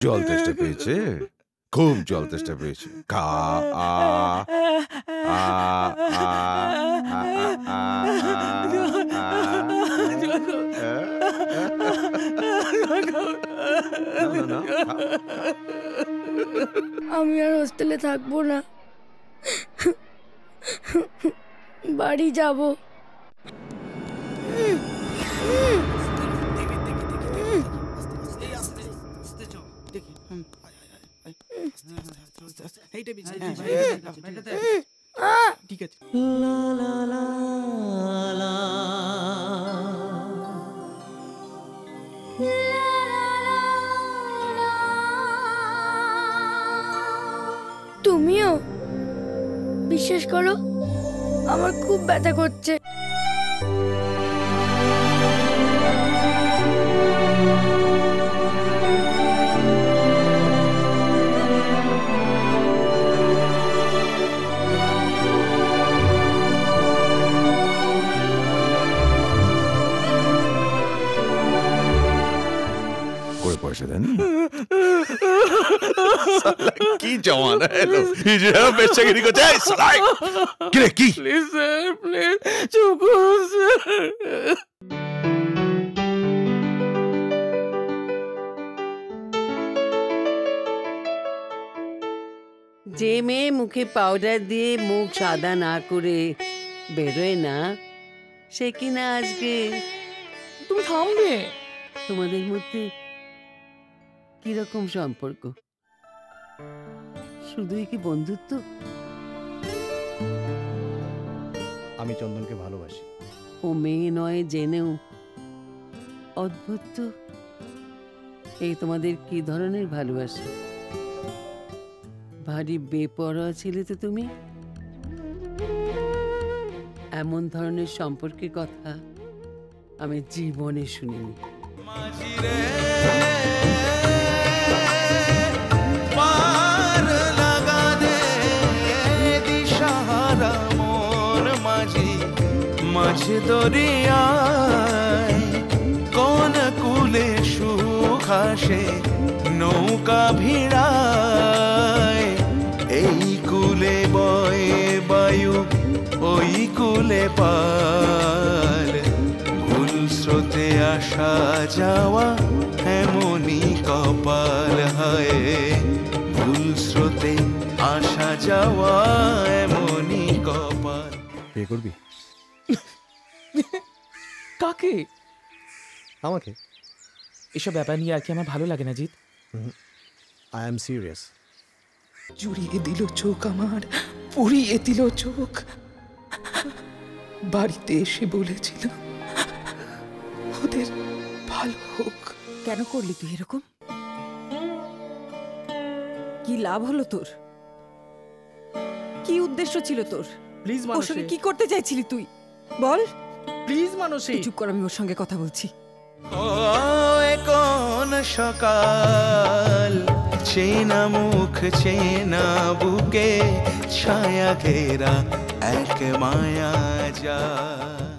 জল তেষ্টা পেয়েছে, খুব জল তেষ্টা পেয়েছে। খা আ আ আ আমি আর হোস্টেলে থাকবো না, বাড়ি যাব। ঠিক আছে। তুমিও বিশ্বাস করো, আমার খুব ব্যথা করছে। পয়সা দেন কি জমানা এলো, নিজেরা বেচাগিরি করছে। কি প্লিজ স্যার, প্লিজ চুপ করুন স্যার। যে মেয়ে মুখে পাউডার দিয়ে মুখ সাদা না করে বেরোয় না, সে কিনা আজকে। তুমি থামবে? তোমাদের মধ্যে কিরকম সম্পর্ক? শুধুই কি বন্ধুত্ব? আমি চন্দনকে ভালোবাসি। ও মেয়ে নয় জেনেও অদ্ভুত তো। এই তোমাদের কি ধরনের ভালোবাসা? ভারী বেপরোয়া ছিলে তো তুমি। এমন ধরনের সম্পর্কের কথা আমি জীবনে শুনিনি। মাঝ দরিয়ায় কোন কুলে সুখ আসে নৌকা ভিড়ায়, এই কুলে বয়ে বায়ু ওই কুলে পাল, ভুল স্রোতে আসা যাওয়া এমনই কপাল হয়, ভুল স্রোতে আসা যাওয়া এমনই কপাল। বিয়ে করবি? কাকে? আমাকে। এসব ব্যাপার নিয়ে আর কি আমার ভালো লাগে না জিৎ। I am serious. জুড়িয়ে দিল চোখ আমার, পুড়িয়ে দিল চোখ। বাড়িতে এসে বলেছিল ওদের ভালো হোক। কেন করলি তুই এরকম? কি লাভ হলো তোর? কি উদ্দেশ্য ছিল তোর? প্লিজ ওর সঙ্গে কি করতে চাইছিলি তুই বল? প্লিজ মানসী, চুপ কর, আমি ওর সঙ্গে কথা বলছি। কোন সকাল চেনা মুখ চেনা বুকে ছায়া ঘেরা এক মায়া যায়।